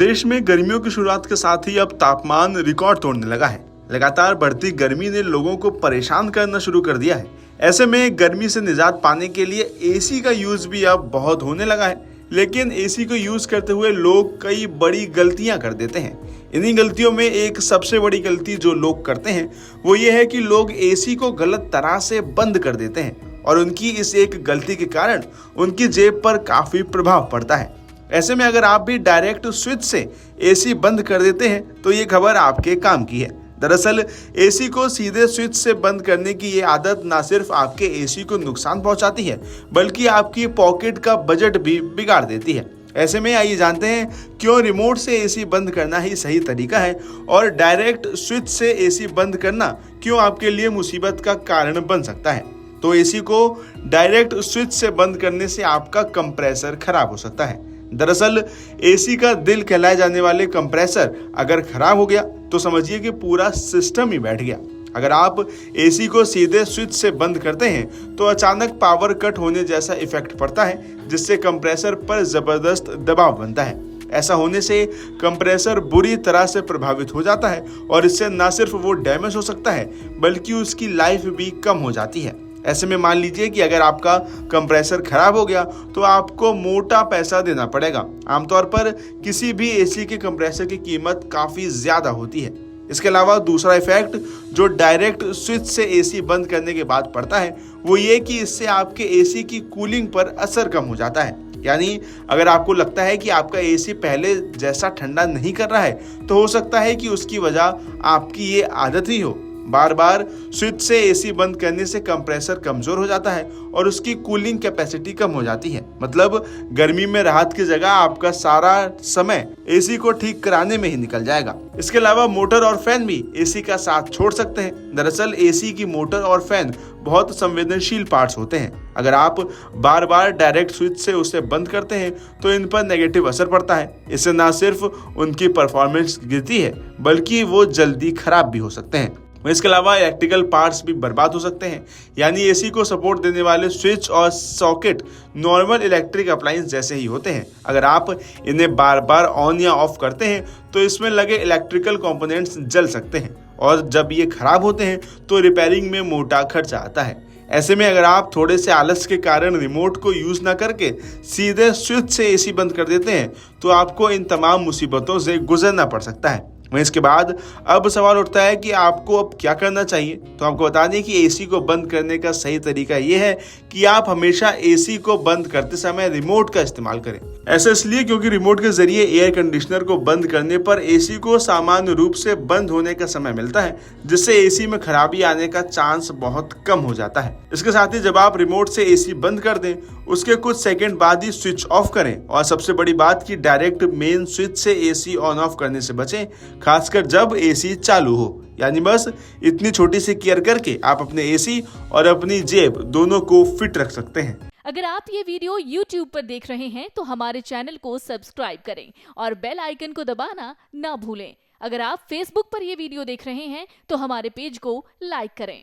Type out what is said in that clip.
देश में गर्मियों की शुरुआत के साथ ही अब तापमान रिकॉर्ड तोड़ने लगा है। लगातार बढ़ती गर्मी ने लोगों को परेशान करना शुरू कर दिया है। ऐसे में गर्मी से निजात पाने के लिए एसी का यूज भी अब बहुत होने लगा है। लेकिन एसी को यूज करते हुए लोग कई बड़ी गलतियां कर देते हैं। इन्हीं गलतियों में एक सबसे बड़ी गलती जो लोग करते हैं वो ये है कि लोग एसी को गलत तरह से बंद कर देते हैं और उनकी इस एक गलती के कारण उनकी जेब पर काफी प्रभाव पड़ता है। ऐसे में अगर आप भी डायरेक्ट स्विच से एसी बंद कर देते हैं तो ये खबर आपके काम की है। दरअसल एसी को सीधे स्विच से बंद करने की ये आदत ना सिर्फ आपके एसी को नुकसान पहुंचाती है बल्कि आपकी पॉकेट का बजट भी बिगाड़ देती है। ऐसे में आइए जानते हैं क्यों रिमोट से एसी बंद करना ही सही तरीका है और डायरेक्ट स्विच से एसी बंद करना क्यों आपके लिए मुसीबत का कारण बन सकता है। तो एसी को डायरेक्ट स्विच से बंद करने से आपका कंप्रेसर खराब हो सकता है। दरअसल एसी का दिल कहलाए जाने वाले कंप्रेसर अगर खराब हो गया तो समझिए कि पूरा सिस्टम ही बैठ गया। अगर आप एसी को सीधे स्विच से बंद करते हैं तो अचानक पावर कट होने जैसा इफेक्ट पड़ता है जिससे कंप्रेसर पर जबरदस्त दबाव बनता है। ऐसा होने से कंप्रेसर बुरी तरह से प्रभावित हो जाता है और इससे न सिर्फ वो डैमेज हो सकता है बल्कि उसकी लाइफ भी कम हो जाती है। ऐसे में मान लीजिए कि अगर आपका कंप्रेसर खराब हो गया तो आपको मोटा पैसा देना पड़ेगा। आमतौर पर किसी भी एसी के कंप्रेसर की कीमत काफ़ी ज़्यादा होती है। इसके अलावा दूसरा इफेक्ट जो डायरेक्ट स्विच से एसी बंद करने के बाद पड़ता है वो ये कि इससे आपके एसी की कूलिंग पर असर कम हो जाता है। यानी अगर आपको लगता है कि आपका एसी पहले जैसा ठंडा नहीं कर रहा है तो हो सकता है कि उसकी वजह आपकी ये आदत ही हो। बार बार स्विच से एसी बंद करने से कंप्रेसर कमजोर हो जाता है और उसकी कूलिंग कैपेसिटी कम हो जाती है। मतलब गर्मी में राहत की जगह आपका सारा समय एसी को ठीक कराने में ही निकल जाएगा। इसके अलावा मोटर और फैन भी एसी का साथ छोड़ सकते हैं। दरअसल एसी की मोटर और फैन बहुत संवेदनशील पार्ट्स होते हैं। अगर आप बार बार डायरेक्ट स्विच से उसे बंद करते हैं तो इन पर नेगेटिव असर पड़ता है। इससे न सिर्फ उनकी परफॉर्मेंस गिरती है बल्कि वो जल्दी खराब भी हो सकते हैं। इसके अलावा इलेक्ट्रिकल पार्ट्स भी बर्बाद हो सकते हैं। यानी एसी को सपोर्ट देने वाले स्विच और सॉकेट नॉर्मल इलेक्ट्रिक अप्लायंस जैसे ही होते हैं। अगर आप इन्हें बार बार ऑन या ऑफ करते हैं तो इसमें लगे इलेक्ट्रिकल कंपोनेंट्स जल सकते हैं और जब ये खराब होते हैं तो रिपेयरिंग में मोटा खर्चा आता है। ऐसे में अगर आप थोड़े से आलस के कारण रिमोट को यूज ना करके सीधे स्विच से एसी बंद कर देते हैं तो आपको इन तमाम मुसीबतों से गुजरना पड़ सकता है। वहीं इसके बाद अब सवाल उठता है कि आपको अब क्या करना चाहिए। तो आपको बता दें कि एसी को बंद करने का सही तरीका ये है कि आप हमेशा एसी को बंद करते समय रिमोट का इस्तेमाल करें। ऐसा इसलिए क्योंकि रिमोट के जरिए एयर कंडीशनर को बंद करने पर एसी को सामान्य रूप से बंद होने का समय मिलता है जिससे एसी में खराबी आने का चांस बहुत कम हो जाता है। इसके साथ ही जब आप रिमोट से एसी बंद कर दें उसके कुछ सेकंड बाद ही स्विच ऑफ करें और सबसे बड़ी बात कि डायरेक्ट मेन स्विच से एसी ऑन ऑफ करने से बचें, खासकर जब एसी चालू हो। यानी बस इतनी छोटी सी केयर करके आप अपने एसी और अपनी जेब दोनों को फिट रख सकते हैं। अगर आप ये वीडियो YouTube पर देख रहे हैं तो हमारे चैनल को सब्सक्राइब करें और बेल आइकन को दबाना ना भूलें। अगर आप Facebook पर ये वीडियो देख रहे हैं तो हमारे पेज को लाइक करें।